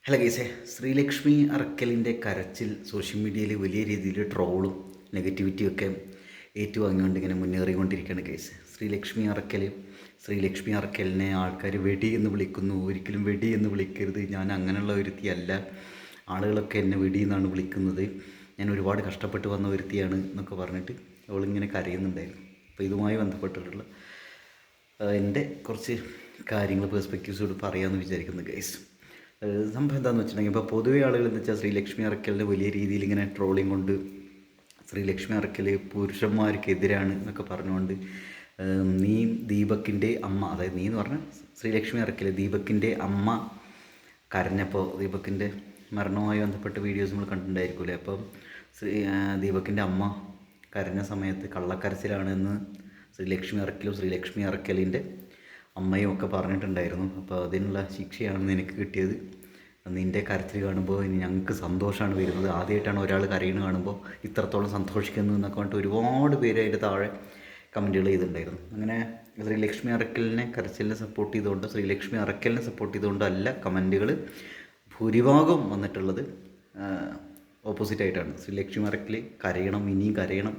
Hello ഗൈസേ, Sreelakshmi അറക്കലിൻ്റെ കരച്ചിൽ social മീഡിയയിൽ വലിയ രീതിയിൽ ട്രോളും നെഗറ്റിവിറ്റിയും ഒക്കെ ഏറ്റുവാങ്ങിക്കൊണ്ട് ഇങ്ങനെ മുന്നേറിക്കൊണ്ടിരിക്കുകയാണ് ഗൈസ്. ശ്രീലക്ഷ്മി അറക്കലിനെ ആൾക്കാർ വെടി എന്ന് വിളിക്കുന്നു. ഒരിക്കലും വെടി എന്ന് വിളിക്കരുത്, ഞാൻ അങ്ങനെയുള്ള ഒരുത്തിയല്ല, ആളുകളൊക്കെ എന്നെ വെടി എന്നാണ് വിളിക്കുന്നത്, ഞാൻ ഒരുപാട് കഷ്ടപ്പെട്ട് വന്ന ഒരുത്തിയാണ് എന്നൊക്കെ പറഞ്ഞിട്ട് അവളിങ്ങനെ കരയുന്നുണ്ടായിരുന്നു. അപ്പോൾ ഇതുമായി ബന്ധപ്പെട്ടിട്ടുള്ള എൻ്റെ കുറച്ച് കാര്യങ്ങൾ പെർസ്പെക്റ്റീവ്സോട് പറയാമെന്ന് വിചാരിക്കുന്നു ഗൈസ്. സംഭവം എന്താണെന്ന് വെച്ചിട്ടുണ്ടെങ്കിൽ, ഇപ്പോൾ പൊതുവെ ആളുകൾ എന്ന് വെച്ചാൽ ശ്രീലക്ഷ്മി അറക്കലിനെ വലിയ രീതിയിൽ ഇങ്ങനെ ട്രോളിങ് കൊണ്ട് ശ്രീലക്ഷ്മി അറക്കൽ പുരുഷന്മാർക്കെതിരാണ് എന്നൊക്കെ പറഞ്ഞുകൊണ്ട് നീ ദീപക്കിൻ്റെ അമ്മ, അതായത് നീ എന്ന് പറഞ്ഞാൽ ശ്രീലക്ഷ്മി അറക്കൽ ദീപക്കിൻ്റെ അമ്മ കരഞ്ഞപ്പോൾ, ദീപക്കിൻ്റെ മരണവുമായി ബന്ധപ്പെട്ട വീഡിയോസ് നമ്മൾ കണ്ടിട്ടുണ്ടായിരിക്കില്ലേ. അപ്പം ദീപക്കിൻ്റെ അമ്മ കരഞ്ഞ സമയത്ത് കള്ളക്കരച്ചിലാണെന്ന് ശ്രീലക്ഷ്മി അറക്കലിൻ്റെ അമ്മയും ഒക്കെ പറഞ്ഞിട്ടുണ്ടായിരുന്നു. അപ്പോൾ അതിനുള്ള ശിക്ഷയാണ് നിനക്ക് കിട്ടിയത്. നിൻ്റെ കരച്ചിൽ കാണുമ്പോൾ ഞങ്ങൾക്ക് സന്തോഷമാണ് വരുന്നത്, ആദ്യമായിട്ടാണ് ഒരാൾ കരയുന്നത് കാണുമ്പോൾ ഇത്രത്തോളം സന്തോഷിക്കുന്നത് എന്നൊക്കെ പറഞ്ഞിട്ട് ഒരുപാട് പേര് അതിൻ്റെ താഴെ കമൻറ്റുകൾ ചെയ്തിട്ടുണ്ടായിരുന്നു. അങ്ങനെ ശ്രീലക്ഷ്മി അറക്കലിനെ കരച്ചിലിനെ സപ്പോർട്ട് ചെയ്തുകൊണ്ട്, ശ്രീലക്ഷ്മി അറക്കലിനെ സപ്പോർട്ട് ചെയ്തുകൊണ്ടല്ല കമൻറ്റുകൾ ഭൂരിഭാഗം വന്നിട്ടുള്ളത് ഓപ്പോസിറ്റായിട്ടാണ്. ശ്രീലക്ഷ്മി അറക്കൽ കരയണം, ഇനിയും കരയണം,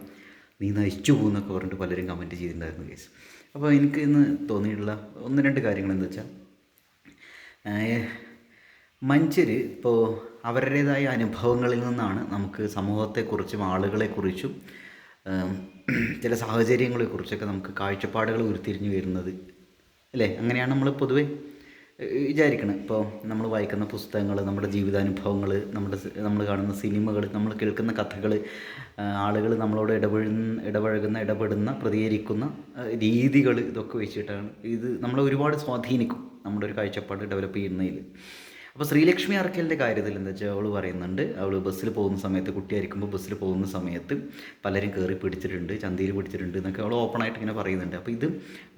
നീ നശിച്ചു പോകുന്നൊക്കെ പറഞ്ഞിട്ട് പലരും കമൻറ്റ് ചെയ്തിട്ടുണ്ടായിരുന്നു കേസ്. അപ്പോൾ എനിക്ക് ഇന്ന് തോന്നിയിട്ടുള്ള ഒന്ന് രണ്ട് കാര്യങ്ങൾ എന്താ വെച്ചാൽ, മനുഷ്യർ ഇപ്പോൾ അവരുടേതായ അനുഭവങ്ങളിൽ നിന്നാണ് നമുക്ക് സമൂഹത്തെക്കുറിച്ചും ആളുകളെക്കുറിച്ചും ചില സാഹചര്യങ്ങളെക്കുറിച്ചൊക്കെ നമുക്ക് കാഴ്ചപ്പാടുകൾ ഉരുത്തിരിഞ്ഞു വരുന്നത്, അല്ലേ? അങ്ങനെയാണ് നമ്മൾ പൊതുവെ വിചാരിക്കണം. ഇപ്പോൾ നമ്മൾ വായിക്കുന്ന പുസ്തകങ്ങൾ, നമ്മുടെ ജീവിതാനുഭവങ്ങൾ, നമ്മൾ കാണുന്ന സിനിമകൾ, നമ്മൾ കേൾക്കുന്ന കഥകൾ, ആളുകൾ നമ്മളോട് ഇടപെടുന്ന പ്രതികരിക്കുന്ന രീതികൾ, ഇതൊക്കെ വെച്ചിട്ടാണ് ഇത് നമ്മളെ ഒരുപാട് സ്വാധീനിക്കും നമ്മുടെ ഒരു കാഴ്ചപ്പാട് ഡെവലപ്പ് ചെയ്യുന്നതിൽ. അപ്പോൾ ശ്രീലക്ഷ്മി അറക്കലിൻ്റെ കാര്യത്തിൽ എന്താ വെച്ചാൽ, അവൾ പറയുന്നുണ്ട്, അവൾ ബസ്സിൽ പോകുന്ന സമയത്ത്, കുട്ടിയായിരിക്കുമ്പോൾ ബസ്സിൽ പോകുന്ന സമയത്ത് പലരും കയറി പിടിച്ചിട്ടുണ്ട്, ചന്തയിൽ പിടിച്ചിട്ടുണ്ട് എന്നൊക്കെ അവൾ ഓപ്പണായിട്ട് ഇങ്ങനെ പറയുന്നുണ്ട്. അപ്പോൾ ഇത്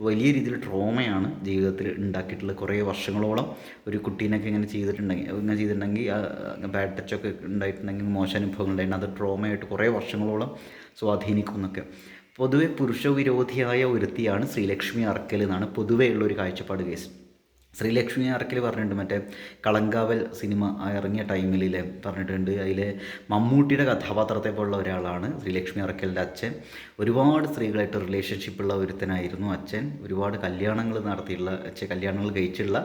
വലിയ രീതിയിൽ ട്രോമയാണ് ജീവിതത്തിൽ ഉണ്ടാക്കിയിട്ടുള്ള. കുറേ വർഷങ്ങളോളം ഒരു കുട്ടീനൊക്കെ ഇങ്ങനെ ചെയ്തിട്ടുണ്ടെങ്കിൽ ബാഡ് ടച്ചൊക്കെ ഉണ്ടായിട്ടുണ്ടെങ്കിൽ, മോശം അനുഭവങ്ങൾ ഉണ്ടായിരുന്നു, അത് ട്രോമയായിട്ട് കുറേ വർഷങ്ങളോളം സ്വാധീനിക്കും എന്നൊക്കെ. പൊതുവെ പുരുഷ വിരോധിയായ ഒരുത്തിയാണ് ശ്രീലക്ഷ്മി അറക്കൽ എന്നാണ് പൊതുവേ ഉള്ളൊരു കാഴ്ചപ്പാട് കേസ്. ശ്രീലക്ഷ്മി അറക്കൽ പറഞ്ഞിട്ടുണ്ട്, മറ്റേ കളങ്കാവൽ സിനിമ ഇറങ്ങിയ ടൈമിൽ പറഞ്ഞിട്ടുണ്ട്, അതിൽ മമ്മൂട്ടിയുടെ കഥാപാത്രത്തെ പോലുള്ള ഒരാളാണ് ശ്രീലക്ഷ്മി അറക്കലിൻ്റെ അച്ഛൻ. ഒരുപാട് സ്ത്രീകളായിട്ട് റിലേഷൻഷിപ്പുള്ള ഒരുത്തനായിരുന്നു അച്ഛൻ. ഒരുപാട് കല്യാണങ്ങൾ കല്യാണങ്ങൾ കഴിച്ചുള്ള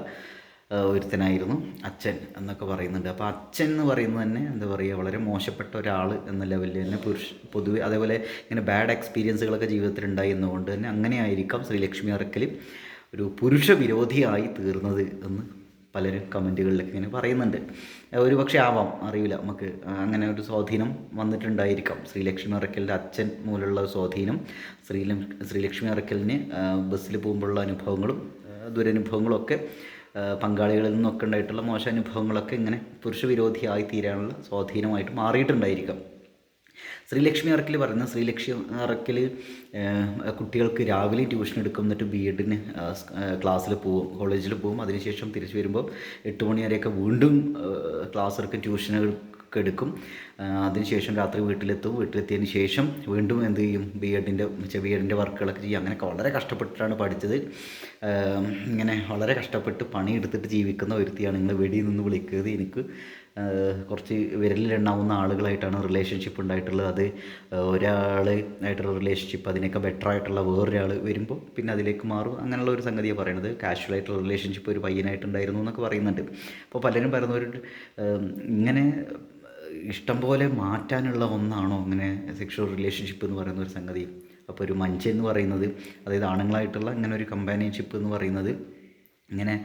ഒരുത്തനായിരുന്നു അച്ഛൻ എന്നൊക്കെ പറയുന്നുണ്ട്. അപ്പോൾ അച്ഛൻ എന്ന് പറയുന്നത് തന്നെ എന്താ പറയുക, വളരെ മോശപ്പെട്ട ഒരാൾ എന്ന ലെവലിൽ തന്നെ പൊതുവെ, അതേപോലെ ഇങ്ങനെ ബാഡ് എക്സ്പീരിയൻസുകളൊക്കെ ജീവിതത്തിൽ ഉണ്ടായി എന്നുകൊണ്ട് തന്നെ അങ്ങനെ ആയിരിക്കാം ശ്രീലക്ഷ്മി അറക്കൽ ഒരു പുരുഷ വിരോധിയായി തീർന്നത് എന്ന് പലരും കമൻറ്റുകളിലൊക്കെ ഇങ്ങനെ പറയുന്നുണ്ട്. ഒരു പക്ഷേ ആവാം, അറിയില്ല, നമുക്ക് അങ്ങനെ ഒരു സ്വാധീനം വന്നിട്ടുണ്ടായിരിക്കാം. ശ്രീലക്ഷ്മി അറക്കലിൻ്റെ അച്ഛൻ മൂലമുള്ള സ്വാധീനം ശ്രീലക്ഷ്മി അറക്കലിന് ബസ്സിൽ പോകുമ്പോഴുള്ള അനുഭവങ്ങളും ദുരനുഭവങ്ങളും ഒക്കെ പങ്കാളികളിൽ നിന്നൊക്കെ ഉണ്ടായിട്ടുള്ള മോശം അനുഭവങ്ങളൊക്കെ ഇങ്ങനെ പുരുഷ വിരോധിയായി തീരാനുള്ള സ്വാധീനമായിട്ട് മാറിയിട്ടുണ്ടായിരിക്കാം. ശ്രീലക്ഷ്മി അറക്കൽ പറയുന്നത്, ശ്രീലക്ഷ്മി അറക്കൽ കുട്ടികൾക്ക് രാവിലെ ട്യൂഷൻ എടുക്കും, എന്നിട്ട് BEdന് ക്ലാസ്സിൽ പോവും, കോളേജിൽ പോവും, അതിനുശേഷം തിരിച്ചു വരുമ്പോൾ 8 മണി വരെയൊക്കെ വീണ്ടും ക്ലാസ് എടുക്കും, ട്യൂഷനുകൾക്ക് എടുക്കും, അതിനുശേഷം രാത്രി വീട്ടിലെത്തിയതിന് ശേഷം വീണ്ടും എന്ത് ചെയ്യും, BEdൻ്റെ വർക്കുകളൊക്കെ ചെയ്യും. അങ്ങനെയൊക്കെ വളരെ കഷ്ടപ്പെട്ടിട്ടാണ് പഠിച്ചത്. ഇങ്ങനെ വളരെ കഷ്ടപ്പെട്ട് പണിയെടുത്തിട്ട് ജീവിക്കുന്ന ഒരുത്തിയാണ്. നിങ്ങൾ വെടിയിൽ നിന്ന് വിളിക്കരുത്, എനിക്ക് കുറച്ച് വിരലിലെണ്ണാവുന്ന ആളുകളായിട്ടാണ് റിലേഷൻഷിപ്പ് ഉണ്ടായിട്ടുള്ളത്. അത് ഒരാളായിട്ടുള്ള റിലേഷൻഷിപ്പ്, അതിനൊക്കെ ബെറ്റർ ആയിട്ടുള്ള വേറൊരാൾ വരുമ്പോൾ പിന്നെ അതിലേക്ക് മാറും, അങ്ങനെയുള്ള ഒരു സംഗതിയാണ് പറയുന്നത്. കാഷ്വലായിട്ടുള്ള റിലേഷൻഷിപ്പ് ഒരു പയ്യനായിട്ടുണ്ടായിരുന്നു എന്നൊക്കെ പറയുന്നുണ്ട്. അപ്പോൾ പലരും പറയുന്നവർ ഇങ്ങനെ ഇഷ്ടം പോലെ മാറ്റാനുള്ള ഒന്നാണോ ഇങ്ങനെ സെക്ഷുവൽ റിലേഷൻഷിപ്പ് എന്ന് പറയുന്ന ഒരു സംഗതി. അപ്പോൾ ഒരു മഞ്ച് എന്ന് പറയുന്നത്, അതായത് ആണുങ്ങളായിട്ടുള്ള ഇങ്ങനെ ഒരു കമ്പാനിയൻഷിപ്പ് എന്ന് പറയുന്നത് ഇങ്ങനെ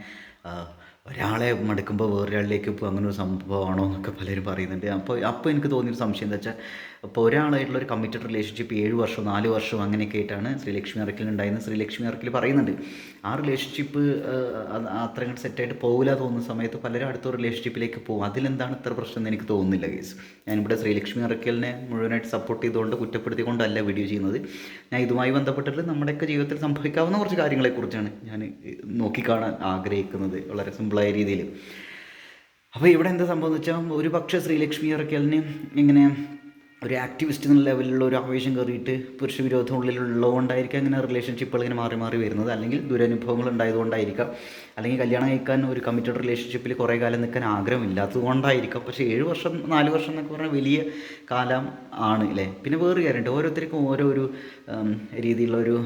ഒരാളെ മടുക്കുമ്പോൾ വേറൊരാളിലേക്ക് പോകും, അങ്ങനെ ഒരു സംഭവമാണോ എന്നൊക്കെ പലരും പറയുന്നുണ്ട്. അപ്പോൾ എനിക്ക് തോന്നിയൊരു സംശയം എന്താ വെച്ചാൽ, അപ്പോൾ ഒരാളായിട്ടുള്ള ഒരു കമ്മിറ്റഡ് റിലേഷൻഷിപ്പ് 7 വർഷം 4 വർഷം അങ്ങനെയൊക്കെ ആയിട്ടാണ് ശ്രീലക്ഷ്മി അറക്കൽ ഉണ്ടായിരുന്നത്. ശ്രീലക്ഷ്മി അറക്കൽ പറയുന്നുണ്ട്, ആ റിലേഷൻഷിപ്പ് അത്ര അങ്ങോട്ട് സെറ്റായിട്ട് പോകില്ല തോന്നുന്ന സമയത്ത് പലരും അടുത്ത റിലേഷൻഷിപ്പിലേക്ക് പോകും. അതിലെന്താണ് ഇത്ര പ്രശ്നം എന്ന് എനിക്ക് തോന്നുന്നില്ല കേസ്. ഞാനിവിടെ ശ്രീലക്ഷ്മി അറക്കലിനെ മുഴുവനായിട്ട് സപ്പോർട്ട് ചെയ്തുകൊണ്ട്, കുറ്റപ്പെടുത്തിക്കൊണ്ടല്ല വീഡിയോ ചെയ്യുന്നത്. ഞാൻ ഇതുമായി ബന്ധപ്പെട്ടിട്ട് നമ്മുടെയൊക്കെ ജീവിതത്തിൽ സംഭവിക്കാവുന്ന കുറച്ച് കാര്യങ്ങളെക്കുറിച്ചാണ് ഞാൻ നോക്കിക്കാണാൻ ആഗ്രഹിക്കുന്നത്, വളരെ സിമ്പിളായ രീതിയിൽ. അപ്പോൾ ഇവിടെ എന്താ സംഭവം എന്ന് വെച്ചാൽ, ഒരു പക്ഷേ ശ്രീലക്ഷ്മി അറക്കലിന് ഇങ്ങനെ ഒരു ആക്ടിവിസ്റ്റ് എന്നുള്ള ലെവലിലുള്ള ഒരു ആവേശം കയറിയിട്ട് പുരുഷ വിരോധം ഉള്ളിലുള്ളതുകൊണ്ടായിരിക്കാം അങ്ങനെ റിലേഷൻഷിപ്പുകൾ ഇങ്ങനെ മാറി മാറി വരുന്നത്, അല്ലെങ്കിൽ ദുരനുഭവങ്ങൾ ഉണ്ടായതുകൊണ്ടായിരിക്കാം, അല്ലെങ്കിൽ കല്യാണം കഴിക്കാൻ ഒരു കമ്മിറ്റഡ് റിലേഷൻഷിപ്പിൽ കുറേ കാലം നിൽക്കാൻ ആഗ്രഹമില്ലാത്തത് കൊണ്ടായിരിക്കാം. പക്ഷേ 7 വർഷം 4 വർഷം എന്നൊക്കെ പറഞ്ഞാൽ വലിയ കാലം ആണ് അല്ലേ. പിന്നെ വേറൊരു കാര്യമുണ്ട്, ഓരോരുത്തർക്കും ഓരോ ഒരു രീതിയിലുള്ളൊരു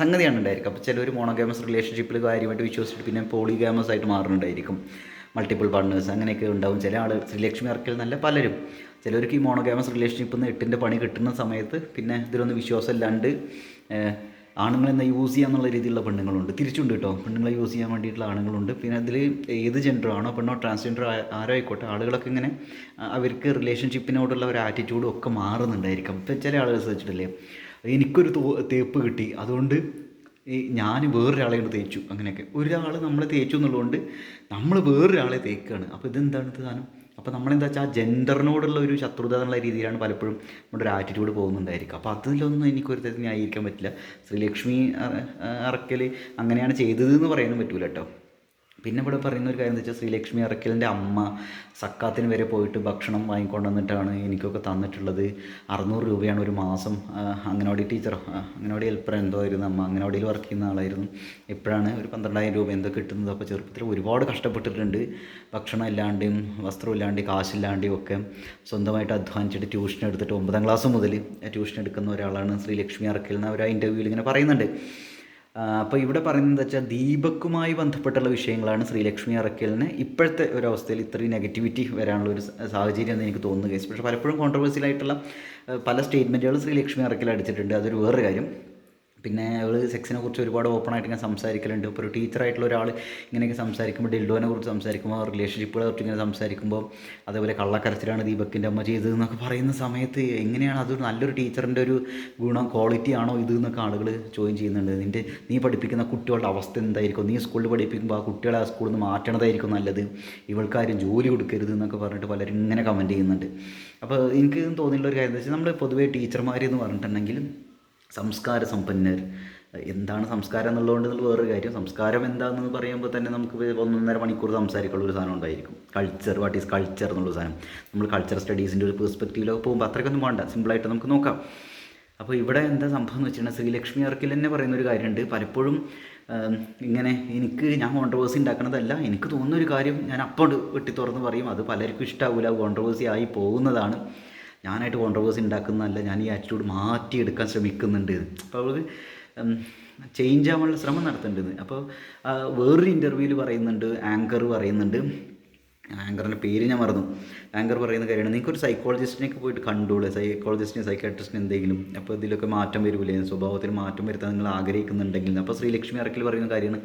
സംഗതിയാണ് ഉണ്ടായിരിക്കും. അപ്പോൾ ചിലർ മോണോഗാമസ് റിലേഷൻഷിപ്പിൽ കാര്യമായിട്ട് വിശ്വസിച്ചിട്ട് പിന്നെ പോളിഗാമസ് ആയിട്ട് മാറുന്നുണ്ടായിരിക്കും, മൾട്ടിപ്പിൾ പാർട്ട്നേഴ്സ് അങ്ങനെയൊക്കെ ഉണ്ടാവും. ചില ആൾ ശ്രീലക്ഷ്മി അറക്കൽ നല്ല പലരും, ചിലർക്ക് ഈ മോണോഗാമസ് റിലേഷൻഷിപ്പിൽ നിന്ന് 8ൻ്റെ പണി കിട്ടുന്ന സമയത്ത് പിന്നെ ഇതിലൊന്നും വിശ്വാസമില്ലാണ്ട് ആണുങ്ങളെന്നാൽ യൂസ് ചെയ്യാന്നുള്ള രീതിയിലുള്ള പെണ്ണുങ്ങളുണ്ട്, തിരിച്ചുണ്ട് കേട്ടോ. പെണ്ണുങ്ങളെ യൂസ് ചെയ്യാൻ വേണ്ടിയിട്ടുള്ള ആണുങ്ങളുണ്ട്. പിന്നെ അതിൽ ഏത് ജെൻഡറാണോ, പെണ്ണോ ട്രാൻസ്ജെൻഡർ ആരോ ആയിക്കോട്ടെ, ആളുകളൊക്കെ ഇങ്ങനെ അവർക്ക് റിലേഷൻഷിപ്പിനോടുള്ള ഒരു ആറ്റിറ്റ്യൂഡും ഒക്കെ മാറുന്നുണ്ടായിരിക്കും. ഇപ്പം ചില ആളുകൾ ശ്രദ്ധിച്ചിട്ടില്ലേ, എനിക്കൊരു തേപ്പ് കിട്ടി അതുകൊണ്ട് ഞാൻ വേറൊരാളെ കൊണ്ട് തേച്ചു, അങ്ങനെയൊക്കെ. ഒരാൾ നമ്മളെ തേച്ചു എന്നുള്ളതുകൊണ്ട് നമ്മൾ വേറൊരാളെ തേക്കുകയാണ്. അപ്പോൾ ഇതെന്താണ് സാധനം? അപ്പോൾ നമ്മളെന്താ വെച്ചാൽ ആ ജെൻഡറിനോടുള്ള ഒരു ശത്രുത എന്നുള്ള രീതിയിലാണ് പലപ്പോഴും നമ്മുടെ ഒരു ആറ്റിറ്റ്യൂഡ് പോകുന്നുണ്ടായിരിക്കും. അപ്പോൾ അതിലൊന്നും എനിക്കൊരു തരത്തിൽ ന്യായീകരിക്കാൻ പറ്റില്ല. ശ്രീലക്ഷ്മി അറക്കൽ അങ്ങനെയാണ് ചെയ്തതെന്ന് പറയാനും പറ്റൂല കേട്ടോ. പിന്നെ ഇവിടെ പറയുന്ന ഒരു കാര്യം എന്താ വെച്ചാൽ, ശ്രീലക്ഷ്മി അറക്കലിൻ്റെ അമ്മ സക്കാത്തിന് വരെ പോയിട്ട് ഭക്ഷണം വാങ്ങിക്കൊണ്ട് വന്നിട്ടാണ് എനിക്കൊക്കെ തന്നിട്ടുള്ളത്. 600 രൂപയാണ് ഒരു മാസം. അംഗനവാടി ടീച്ചറോ അംഗനവാടി ഹെൽപ്പർ എന്തോ ആയിരുന്നു അമ്മ, അംഗനവാടിയിൽ വർക്ക് ചെയ്യുന്ന ആളായിരുന്നു. ഇപ്പോഴാണ് ഒരു 12,000 രൂപ എന്തോ കിട്ടുന്നത്. അപ്പോൾ ചെറുപ്പത്തിൽ ഒരുപാട് കഷ്ടപ്പെട്ടിട്ടുണ്ട്, ഭക്ഷണം ഇല്ലാണ്ടും വസ്ത്രം ഇല്ലാണ്ട് കാശില്ലാണ്ടും ഒക്കെ സ്വന്തമായിട്ട് അധ്വാനിച്ചിട്ട് ട്യൂഷൻ എടുത്തിട്ട് 9ാം ക്ലാസ് മുതൽ ട്യൂഷൻ എടുക്കുന്ന ഒരാളാണ് ശ്രീലക്ഷ്മി അറക്കൽ എന്ന് അവർ ആ ഇൻ്റർവ്യൂവിൽ ഇങ്ങനെ പറയുന്നുണ്ട്. അപ്പോൾ ഇവിടെ പറയുന്നത് വെച്ചാൽ ദീപക്കുമായി ബന്ധപ്പെട്ടുള്ള വിഷയങ്ങളാണ് ശ്രീലക്ഷ്മി അറക്കലിന് ഇപ്പോഴത്തെ ഒരവസ്ഥയിൽ ഇത്രയും നെഗറ്റിവിറ്റി വരാനുള്ള ഒരു സാഹചര്യം എന്ന് എനിക്ക് തോന്നുന്നു. പക്ഷേ പലപ്പോഴും കോൺട്രവേഴ്സ്യലായിട്ടുള്ള പല സ്റ്റേറ്റ്മെൻറ്റുകൾ ശ്രീലക്ഷ്മി അറക്കൽ അടിച്ചിട്ടുണ്ട്, അതൊരു വേറൊരു കാര്യം. പിന്നെ അവൾ സെക്സിനെ കുറിച്ച് ഒരുപാട് ഓപ്പണായിട്ട് ഇങ്ങനെ സംസാരിക്കലുണ്ട്. ഇപ്പോൾ ഒരു ടീച്ചറായിട്ടുള്ള ഒരാൾ ഇങ്ങനെയൊക്കെ സംസാരിക്കുമ്പോൾ, ഡിൽഡോനെ കുറിച്ച് സംസാരിക്കുമ്പോൾ, റിലേഷൻഷിപ്പുകളെ കുറിച്ച് ഇങ്ങനെ സംസാരിക്കുമ്പോൾ, അതേപോലെ കള്ളക്കരച്ചിലാണ് ദീപക്കിൻ്റെ അമ്മ ചെയ്തതെന്നൊക്കെ പറയുന്ന സമയത്ത് എങ്ങനെയാണ് അതൊരു നല്ലൊരു ടീച്ചറിൻ്റെ ഒരു ഗുണം, ക്വാളിറ്റി ആണോ ഇത് എന്നൊക്കെ ആളുകൾ ചോദ്യം ചെയ്യുന്നുണ്ട്. നീ പഠിപ്പിക്കുന്ന കുട്ടികളുടെ അവസ്ഥ എന്തായിരിക്കും, നീ സ്കൂളിൽ പഠിപ്പിക്കുമ്പോൾ ആ കുട്ടികളെ ആ സ്കൂളിൽ നിന്ന് മാറ്റണതായിരിക്കും നല്ലത്, ഇവൾക്കാരും ജോലി കൊടുക്കരുത് എന്നൊക്കെ പറഞ്ഞിട്ട് പലരും ഇങ്ങനെ കമൻറ്റ് ചെയ്യുന്നുണ്ട്. അപ്പോൾ എനിക്ക് തോന്നിയിട്ടുള്ള ഒരു കാര്യം എന്താ വെച്ചാൽ, നമ്മൾ പൊതുവേ ടീച്ചർമാർ എന്ന് പറഞ്ഞിട്ടുണ്ടെങ്കിൽ സംസ്കാര സമ്പന്നർ. എന്താണ് സംസ്കാരം എന്നുള്ളതുകൊണ്ട് എന്നുള്ള വേറൊരു കാര്യം. സംസ്കാരം എന്താണെന്ന് പറയുമ്പോൾ തന്നെ നമുക്ക് 1.5 മണിക്കൂർ സംസാരിക്കാനുള്ള ഒരു സാധനം ഉണ്ടായിരിക്കും. കൾച്ചർ, വാട്ട് ഈസ് കൾച്ചർ എന്നുള്ള സാധനം. നമ്മൾ കൾച്ചർ സ്റ്റഡീസിൻ്റെ ഒരു പെർസ്പെക്റ്റീവിലൊക്കെ പോകുമ്പോൾ അത്രയ്ക്കൊന്നും വേണ്ട, സിമ്പിളായിട്ട് നമുക്ക് നോക്കാം. അപ്പോൾ ഇവിടെ എന്താ സംഭവം എന്ന് വെച്ചിട്ടുണ്ടെങ്കിൽ, ശ്രീലക്ഷ്മി അറക്കൽ തന്നെ പറയുന്നൊരു കാര്യമുണ്ട്. പലപ്പോഴും ഇങ്ങനെ ഞാൻ കോൺട്രവേഴ്സി ഉണ്ടാക്കണതല്ല, എനിക്ക് തോന്നുന്നൊരു കാര്യം ഞാൻ അപ്പോൾ വെട്ടി തുറന്ന് പറയും. അത് പലർക്കും ഇഷ്ടമാവില്ല, കോൺട്രവേഴ്സി ആയി പോകുന്നതാണ്. ഞാനായിട്ട് കോൺട്രവേഴ്സി ഉണ്ടാക്കുന്നതല്ല, ഞാൻ ഈ ആറ്റിറ്റ്യൂഡ് മാറ്റിയെടുക്കാൻ ശ്രമിക്കുന്നുണ്ട്. അപ്പോൾ അവൾ ചേഞ്ച് ആവാനുള്ള ശ്രമം നടത്തേണ്ടത്. അപ്പോൾ വേറൊരു ഇൻ്റർവ്യൂവിൽ പറയുന്നുണ്ട്, ആങ്കർ പറയുന്നുണ്ട്, ആങ്കറിൻ്റെ പേര് ഞാൻ മറന്നു. ആങ്കർ പറയുന്ന കാര്യമാണ്, നിങ്ങൾക്കൊരു സൈക്കോളജിസ്റ്റിനെയൊക്കെ പോയിട്ട് കണ്ടൂടെ, സൈക്കോളജിസ്റ്റിനെ സൈക്കാട്രിസ്റ്റിനെ എന്തെങ്കിലും, അപ്പോൾ ഇതിലൊക്കെ മാറ്റം വരില്ലേ, സ്വഭാവത്തിൽ മാറ്റം വരുത്താൻ നിങ്ങൾ ആഗ്രഹിക്കുന്നുണ്ടെങ്കിൽ. അപ്പോൾ ശ്രീലക്ഷ്മി അറക്കൽ പറയുന്ന കാര്യമാണ്,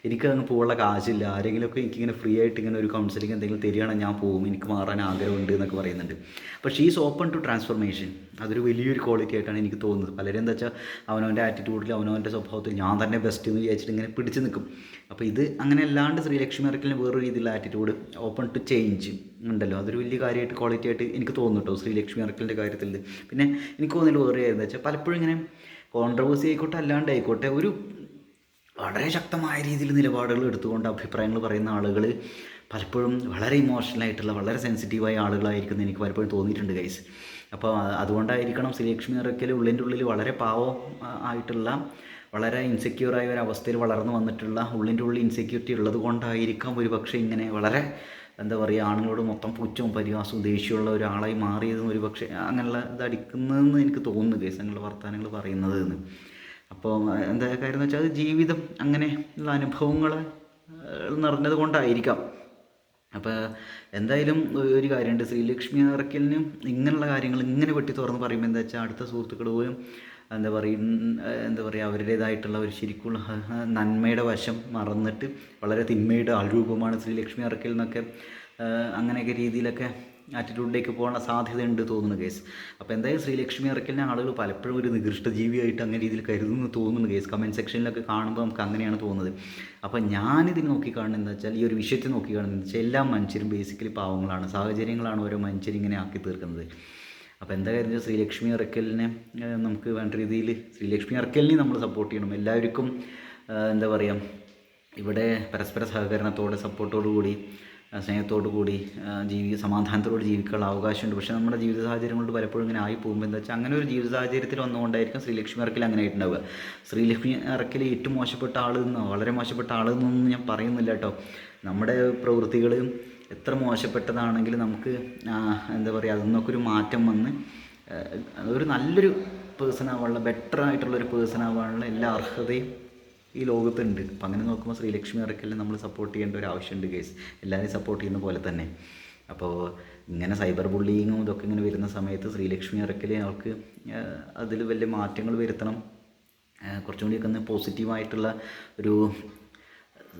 എനിക്ക് അങ്ങ് പോകാനുള്ള കാശില്ല, ആരെങ്കിലുമൊക്കെ എനിക്കിങ്ങനെ ഫ്രീ ആയിട്ട് ഇങ്ങനെ ഒരു കൗൺസിലിംഗ് എന്തെങ്കിലും തരികയാണെങ്കിൽ ഞാൻ പോകും, എനിക്ക് മാറാൻ ആഗ്രഹമുണ്ട് എന്നൊക്കെ പറയുന്നുണ്ട്. അപ്പോൾ she is open to transformation. അതൊരു വലിയൊരു ക്വാളിറ്റി ആയിട്ടാണ് എനിക്ക് തോന്നുന്നത്. പലരും എന്താ വെച്ചാൽ അവനവൻ്റെ ആറ്റിറ്റ്യൂഡിൽ അവനവൻ്റെ സ്വഭാവത്തിൽ ഞാൻ തന്നെ ബെസ്റ്റ് എന്ന് വിചാരിച്ചിട്ട് ഇങ്ങനെ പിടിച്ച് നിൽക്കും. അപ്പോൾ ഇത് അങ്ങനെ അല്ലാണ്ട് ശ്രീലക്ഷ്മി അറക്കലിന് വേറൊരു രീതിയിലുള്ള ആറ്റിറ്റ്യൂഡ്, ഓപ്പൺ ടു ചേഞ്ച് ഉണ്ടല്ലോ, അതൊരു വലിയ കാര്യമായിട്ട് ക്വാളിറ്റി ആയിട്ട് എനിക്ക് തോന്നുന്നു കേട്ടോ ശ്രീലക്ഷ്മി അറക്കലിൻ്റെ കാര്യത്തിൽ. പിന്നെ എനിക്ക് തോന്നുന്നില്ല വേറെ എന്താ വെച്ചാൽ, പലപ്പോഴും ഇങ്ങനെ കോൺട്രവേഴ്സി ആയിക്കോട്ടെ അല്ലാണ്ടായിക്കോട്ടെ ഒരു വളരെ ശക്തമായ രീതിയിൽ നിലപാടുകൾ എടുത്തുകൊണ്ട് അഭിപ്രായങ്ങൾ പറയുന്ന ആളുകൾ പലപ്പോഴും വളരെ ഇമോഷണലായിട്ടുള്ള, വളരെ സെൻസിറ്റീവായ ആളുകളായിരിക്കും എനിക്ക് പലപ്പോഴും തോന്നിയിട്ടുണ്ട് ഗൈസ്. അപ്പോൾ അതുകൊണ്ടായിരിക്കണം ശ്രീലക്ഷ്മി അറക്കൽ ഉള്ളിൻ്റെ ഉള്ളിൽ വളരെ പാവം ആയിട്ടുള്ള, വളരെ ഇൻസെക്യൂറായ ഒരു അവസ്ഥയിൽ വളർന്നു വന്നിട്ടുള്ള, ഉള്ളിൻ്റെ ഉള്ളിൽ ഇൻസെക്യൂരിറ്റി ഉള്ളത് കൊണ്ടായിരിക്കാം ഒരു പക്ഷേ ഇങ്ങനെ വളരെ എന്താ പറയുക, ആണുങ്ങളോട് മൊത്തം പുച്ഛവും പരിഹാസവും ദേഷ്യമുള്ള ഒരാളായി മാറിയതെന്ന് ഒരു പക്ഷേ അങ്ങനെയുള്ള ഇതടിക്കുന്നതെന്ന് എനിക്ക് തോന്നുന്നു കേസ്, അങ്ങനെയുള്ള വർത്തമാനങ്ങൾ പറയുന്നത് എന്ന്. അപ്പോൾ എന്താ കാര്യം എന്ന് വെച്ചാൽ, അത് ജീവിതം അങ്ങനെ ഉള്ള അനുഭവങ്ങൾ നിറഞ്ഞത് കൊണ്ടായിരിക്കാം. അപ്പോൾ എന്തായാലും ഒരു കാര്യമുണ്ട്, ശ്രീലക്ഷ്മി അറക്കലിന് ഇങ്ങനെയുള്ള കാര്യങ്ങൾ ഇങ്ങനെ വെട്ടി തുറന്ന് പറയുമ്പോൾ എന്താ വെച്ചാൽ, അടുത്ത സുഹൃത്തുക്കൾ പോലും എന്താ പറയുക അവരുടേതായിട്ടുള്ള ഒരു ശരിക്കുള്ള നന്മയുടെ വശം മറന്നിട്ട് വളരെ തിന്മയുടെ ആൾരൂപമാണ് ശ്രീലക്ഷ്മി അറക്കൽ എന്നൊക്കെ അങ്ങനെയൊക്കെ രീതിയിലൊക്കെ ആറ്റിറ്റ്യൂഡിലേക്ക് പോകാനുള്ള സാധ്യതയുണ്ട് തോന്നുന്നു കേസ്. അപ്പോൾ എന്തായാലും ശ്രീലക്ഷ്മി അറക്കലിനെ ആളുകൾ പലപ്പോഴും ഒരു നികൃഷ്ടജീവിയായിട്ട് അങ്ങനെ രീതിയിൽ കരുതുന്നു തോന്നുന്നു കേസ്. കമൻറ്റ് സെക്ഷനിലൊക്കെ കാണുമ്പോൾ നമുക്ക് അങ്ങനെയാണ് തോന്നുന്നത്. അപ്പോൾ ഞാനിത് നോക്കിക്കാണുന്നത് എന്താ വെച്ചാൽ, ഈ ഒരു വിഷയത്തെ നോക്കിക്കാണുന്നത് വെച്ചാൽ, എല്ലാ മനുഷ്യരും ബേസിക്കലി പാവങ്ങളാണ്, സാഹചര്യങ്ങളാണ് ഓരോ മനുഷ്യരിങ്ങനെ ആക്കി തീർക്കുന്നത്. അപ്പോൾ എന്താ കാര്യം, ശ്രീലക്ഷ്മി അറക്കലിനെ നമുക്ക് വേണ്ട രീതിയിൽ ശ്രീലക്ഷ്മി അറക്കലിനെ നമ്മൾ സപ്പോർട്ട് ചെയ്യണം. എല്ലാവർക്കും എന്താ പറയുക, ഇവിടെ പരസ്പര സഹകരണത്തോടെ സപ്പോർട്ടോടു കൂടി സ്നേഹത്തോടു കൂടി സമാധാനത്തോട് ജീവിക്കാനുള്ള അവകാശമുണ്ട്. പക്ഷേ നമ്മുടെ ജീവിത സാഹചര്യം കൊണ്ട് പലപ്പോഴും ഇങ്ങനെ ആയി പോകുമ്പോൾ എന്താ വെച്ചാൽ അങ്ങനെ ഒരു ജീവിത സാഹചര്യത്തിൽ വന്നുകൊണ്ടായിരിക്കും ശ്രീലക്ഷ്മി അറക്കൽ അങ്ങനെ ആയിട്ടുണ്ടാവുക. ശ്രീലക്ഷ്മി അറക്കൽ ഏറ്റവും മോശപ്പെട്ട ആളെന്നോ വളരെ മോശപ്പെട്ട ആളെന്നൊന്നും ഞാൻ പറയുന്നില്ല കേട്ടോ. നമ്മുടെ പ്രവൃത്തികൾ എത്ര മോശപ്പെട്ടതാണെങ്കിലും നമുക്ക് എന്താ പറയുക, അതിൽ നിന്നൊക്കെ ഒരു മാറ്റം വന്ന് ഒരു നല്ലൊരു പേഴ്സൺ ആവാനുള്ള, ബെറ്റർ ആയിട്ടുള്ളൊരു പേഴ്സൺ ആവാനുള്ള എല്ലാ അർഹതയും ഈ ലോകത്തുണ്ട്. അപ്പം അങ്ങനെ നോക്കുമ്പോൾ ശ്രീലക്ഷ്മി അറക്കലിനെ നമ്മൾ സപ്പോർട്ട് ചെയ്യേണ്ട ഒരു ആവശ്യമുണ്ട് ഗൈസ്, എല്ലാവരെയും സപ്പോർട്ട് ചെയ്യുന്ന പോലെ തന്നെ. അപ്പോൾ ഇങ്ങനെ സൈബർ ബുള്ളിങ്ങും ഇതൊക്കെ ഇങ്ങനെ വരുന്ന സമയത്ത് ശ്രീലക്ഷ്മി അറക്കൽ അവർക്ക് അതിൽ വലിയ മാറ്റങ്ങൾ വരുത്തണം, കുറച്ചും കൂടിയൊക്കെ ഒന്ന് പോസിറ്റീവായിട്ടുള്ള ഒരു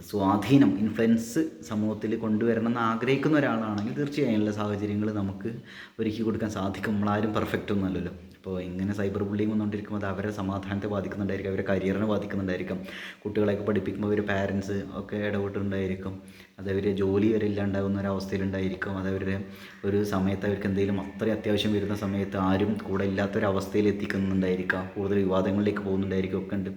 സ്വാധീനം, ഇൻഫ്ലുവൻസ് സമൂഹത്തിൽ കൊണ്ടുവരണം എന്ന് ആഗ്രഹിക്കുന്ന ഒരാളാണെങ്കിൽ തീർച്ചയായും എല്ലാ സാഹചര്യങ്ങൾ നമുക്ക് ഒരുക്കി കൊടുക്കാൻ സാധിക്കും. നമ്മളാരും പെർഫെക്റ്റ് ഒന്നുമല്ലല്ലോ. അപ്പോൾ ഇങ്ങനെ സൈബർ ബുള്ളിങ് വന്നുകൊണ്ടിരിക്കുമ്പോൾ അത് അവരെ സമാധാനത്തെ ബാധിക്കുന്നുണ്ടായിരിക്കും, അവരുടെ കരിയറിനെ ബാധിക്കുന്നുണ്ടായിരിക്കും. കുട്ടികളെയൊക്കെ പഠിപ്പിക്കുമ്പോൾ അവർ പാരൻസ് ഒക്കെ ഇടപെട്ടുണ്ടായിരിക്കും, അതവർ ജോലി വരെ ഇല്ലാണ്ടാകുന്ന ഒരവസ്ഥയിലുണ്ടായിരിക്കും. അതവരുടെ ഒരു സമയത്ത് അവർക്ക് എന്തെങ്കിലും അത്രയും അത്യാവശ്യം വരുന്ന സമയത്ത് ആരും കൂടെ ഇല്ലാത്തൊരവസ്ഥയിൽ എത്തിക്കുന്നുണ്ടായിരിക്കാം, കൂടുതൽ വിവാദങ്ങളിലേക്ക് പോകുന്നുണ്ടായിരിക്കും ഒക്കെ ഉണ്ട്.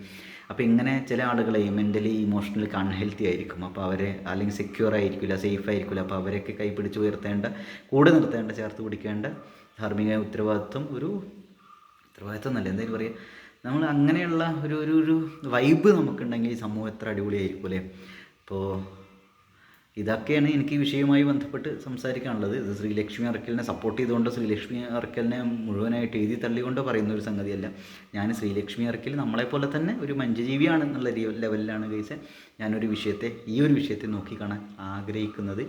അപ്പോൾ ഇങ്ങനെ ചില ആളുകളെ മെൻ്റലി ഇമോഷണലി അൺഹെൽത്തി ആയിരിക്കും. അപ്പോൾ അവരെ അല്ലെങ്കിൽ സെക്യൂർ ആയിരിക്കില്ല, സേഫ് ആയിരിക്കില്ല. അപ്പോൾ അവരെയൊക്കെ കൈപിടിച്ച് ഉയർത്തേണ്ട, കൂടെ നിർത്തേണ്ട, ചേർത്ത് പിടിക്കേണ്ട ധാർമ്മിക ഉത്തരവാദിത്വം എന്നല്ല, എന്തായാലും പറയുക, നമ്മൾ അങ്ങനെയുള്ള ഒരു വൈബ് നമുക്കുണ്ടെങ്കിൽ ഈ സമൂഹം എത്ര അടിപൊളിയായിരിക്കും അല്ലേ. അപ്പോൾ ഇതൊക്കെയാണ് എനിക്ക് ഈ വിഷയവുമായി ബന്ധപ്പെട്ട് സംസാരിക്കാനുള്ളത്. ഇത് ശ്രീലക്ഷ്മി അറക്കലിനെ സപ്പോർട്ട് ചെയ്തുകൊണ്ട് ശ്രീലക്ഷ്മി അറക്കലിനെ മുഴുവനായിട്ട് എഴുതി തള്ളിക്കൊണ്ട് പറയുന്ന ഒരു സംഗതിയല്ല. ഞാൻ ശ്രീലക്ഷ്മി അറക്കൽ നമ്മളെപ്പോലെ തന്നെ ഒരു മനുഷ്യജീവിയാണ് എന്നുള്ള ലെവലിലാണ് ഗൈസ് ഈ ഒരു വിഷയത്തെ നോക്കി കാണാൻ ആഗ്രഹിക്കുന്നത്.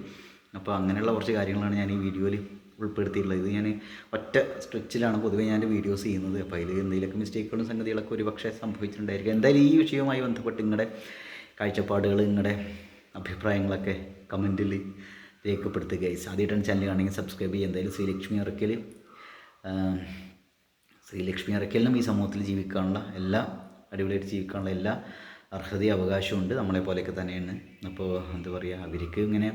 അപ്പോൾ അങ്ങനെയുള്ള കുറച്ച് കാര്യങ്ങളാണ് ഞാൻ ഈ വീഡിയോയിൽ ഉൾപ്പെടുത്തിയിട്ടുള്ളത്. ഇത് ഞാൻ ഒറ്റ സ്ട്രെച്ചിലാണ് പൊതുവേ ഞാൻ വീഡിയോസ് ചെയ്യുന്നത്. അപ്പോൾ അതിൽ എന്തെങ്കിലുമൊക്കെ മിസ്റ്റേക്കുകളും സംഗതികളൊക്കെ ഒരു പക്ഷേ സംഭവിച്ചിട്ടുണ്ടായിരിക്കും. എന്തായാലും ഈ വിഷയവുമായി ബന്ധപ്പെട്ട് നിങ്ങളുടെ കാഴ്ചപ്പാടുകൾ, നിങ്ങളുടെ അഭിപ്രായങ്ങളൊക്കെ കമൻറ്റിൽ രേഖപ്പെടുത്തുക ഗൈസ്. ആദ്യമായിട്ടാണ് ചാനൽ കാണുമെങ്കിൽ സബ്സ്ക്രൈബ് ചെയ്യുക. എന്തായാലും ശ്രീലക്ഷ്മി അറക്കലിനും ഈ സമൂഹത്തിൽ ജീവിക്കാനുള്ള അടിപൊളിയായിട്ട് ജീവിക്കാനുള്ള എല്ലാ അർഹതയും അവകാശമുണ്ട്, നമ്മളെപ്പോലെയൊക്കെ തന്നെയാണ്. അപ്പോൾ എന്താ പറയുക, അവർക്ക് ഇങ്ങനെ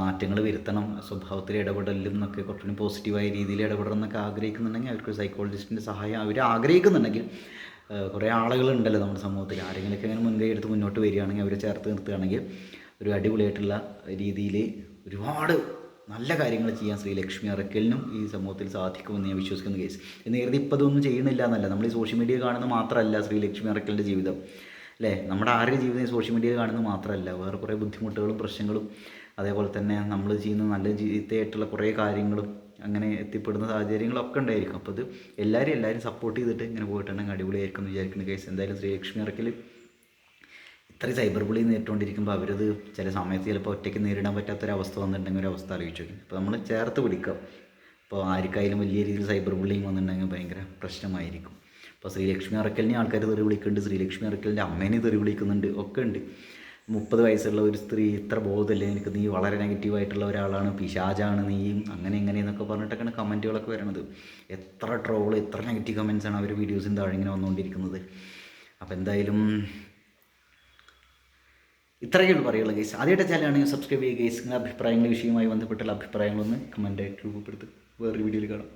മാറ്റങ്ങൾ വരുത്തണം, സ്വഭാവത്തിൽ ഇടപെടലും എന്നൊക്കെ കുറച്ചുകൂടി പോസിറ്റീവായ രീതിയിൽ ഇടപെടണം എന്നൊക്കെ ആഗ്രഹിക്കുന്നുണ്ടെങ്കിൽ അവർക്ക് സൈക്കോളജിസ്റ്റിൻ്റെ സഹായം അവർ ആഗ്രഹിക്കുന്നുണ്ടെങ്കിൽ കുറേ ആളുകളുണ്ടല്ലോ നമ്മുടെ സമൂഹത്തിൽ, ആരെങ്കിലുമൊക്കെ അങ്ങനെ മുൻകൈ എടുത്ത് മുന്നോട്ട് വരികയാണെങ്കിൽ, അവരെ ചേർത്ത് നിർത്തുകയാണെങ്കിൽ ഒരു അടിപൊളിയായിട്ടുള്ള രീതിയിൽ ഒരുപാട് നല്ല കാര്യങ്ങൾ ചെയ്യാൻ ശ്രീലക്ഷ്മി അറക്കലിനും ഈ സമൂഹത്തിൽ സാധിക്കുമെന്ന് ഞാൻ വിശ്വസിക്കുന്ന കേസ്. എന്ന് കരുതി ഇപ്പോൾ ഇതൊന്നും ചെയ്യണില്ല എന്നല്ല, നമ്മൾ ഈ സോഷ്യൽ മീഡിയ കാണുന്നത് മാത്രമല്ല ശ്രീലക്ഷ്മി അറക്കലിൻ്റെ ജീവിതം അല്ലേ. നമ്മുടെ ആരുടെ ജീവിതം ഈ സോഷ്യൽ മീഡിയ കാണുന്നത് മാത്രമല്ല, വേറെ കുറേ ബുദ്ധിമുട്ടുകളും പ്രശ്നങ്ങളും അതേപോലെ തന്നെ നമ്മൾ ചെയ്യുന്ന നല്ല ജീവിതമായിട്ടുള്ള കുറേ കാര്യങ്ങളും അങ്ങനെ എത്തിപ്പെടുന്ന സാഹചര്യങ്ങളൊക്കെ ഉണ്ടായിരിക്കും. അപ്പോൾ അത് എല്ലാവരും സപ്പോർട്ട് ചെയ്തിട്ട് ഇങ്ങനെ പോയിട്ടുണ്ടെങ്കിൽ അടിപൊളിയായിരിക്കും എന്ന് വിചാരിക്കുന്ന കേസ്. എന്തായാലും ശ്രീലക്ഷ്മി അറക്കൽ ഇത്രയും സൈബർ ബുള്ളി നേരിട്ടുകൊണ്ടിരിക്കുമ്പോൾ അവരത് ചില സമയത്ത് ചിലപ്പോൾ ഒറ്റയ്ക്ക് നേരിടാൻ പറ്റാത്തൊരവസ്ഥ വന്നിട്ടുണ്ടെങ്കിൽ ഒരു അവസ്ഥ ആലോചിച്ച് നോക്കി. അപ്പോൾ നമ്മൾ ചേർത്ത് പിടിക്കുക. അപ്പോൾ ആർക്കായാലും വലിയ രീതിയിൽ സൈബർ ബുള്ളിങ് വന്നിട്ടുണ്ടെങ്കിൽ ഭയങ്കര പ്രശ്നമായിരിക്കും. അപ്പോൾ ശ്രീലക്ഷ്മി അറക്കലിനെ ആൾക്കാർ തെറി വിളിക്കുന്നുണ്ട്, ശ്രീലക്ഷ്മി അറക്കലിൻ്റെ അമ്മേനെ തെറി വിളിക്കുന്നുണ്ട്, ഒക്കെ ഉണ്ട്. 30 വയസ്സുള്ള ഒരു സ്ത്രീ ഇത്ര ബോധമല്ലേ എനിക്ക്, നീ വളരെ നെഗറ്റീവായിട്ടുള്ള ഒരാളാണ്, പിശാചാണ് നീയും, അങ്ങനെ എന്നൊക്കെ പറഞ്ഞിട്ടൊക്കെയാണ് കമൻറ്റുകളൊക്കെ വരുന്നത്. എത്ര ട്രോള്, എത്ര നെഗറ്റീവ് കമൻറ്റ്സാണ് അവർ വീഡിയോസിന് താഴെ ഇങ്ങനെ വന്നുകൊണ്ടിരിക്കുന്നത്. അപ്പോൾ എന്തായാലും ഇത്രയൊക്കെയുള്ളൂ പറയുള്ളത് ഗൈസ്. ആദ്യമായിട്ട് ചാനലാണെങ്കിൽ സബ്സ്ക്രൈബ് ചെയ്യുക ഗൈസ്. നിങ്ങളുടെ അഭിപ്രായങ്ങൾ, വിഷയവുമായി ബന്ധപ്പെട്ടുള്ള അഭിപ്രായങ്ങളൊന്ന് കമൻറ്റായിട്ട് രൂപപ്പെടുത്തും. വേറൊരു വീഡിയോയിൽ കാണാം.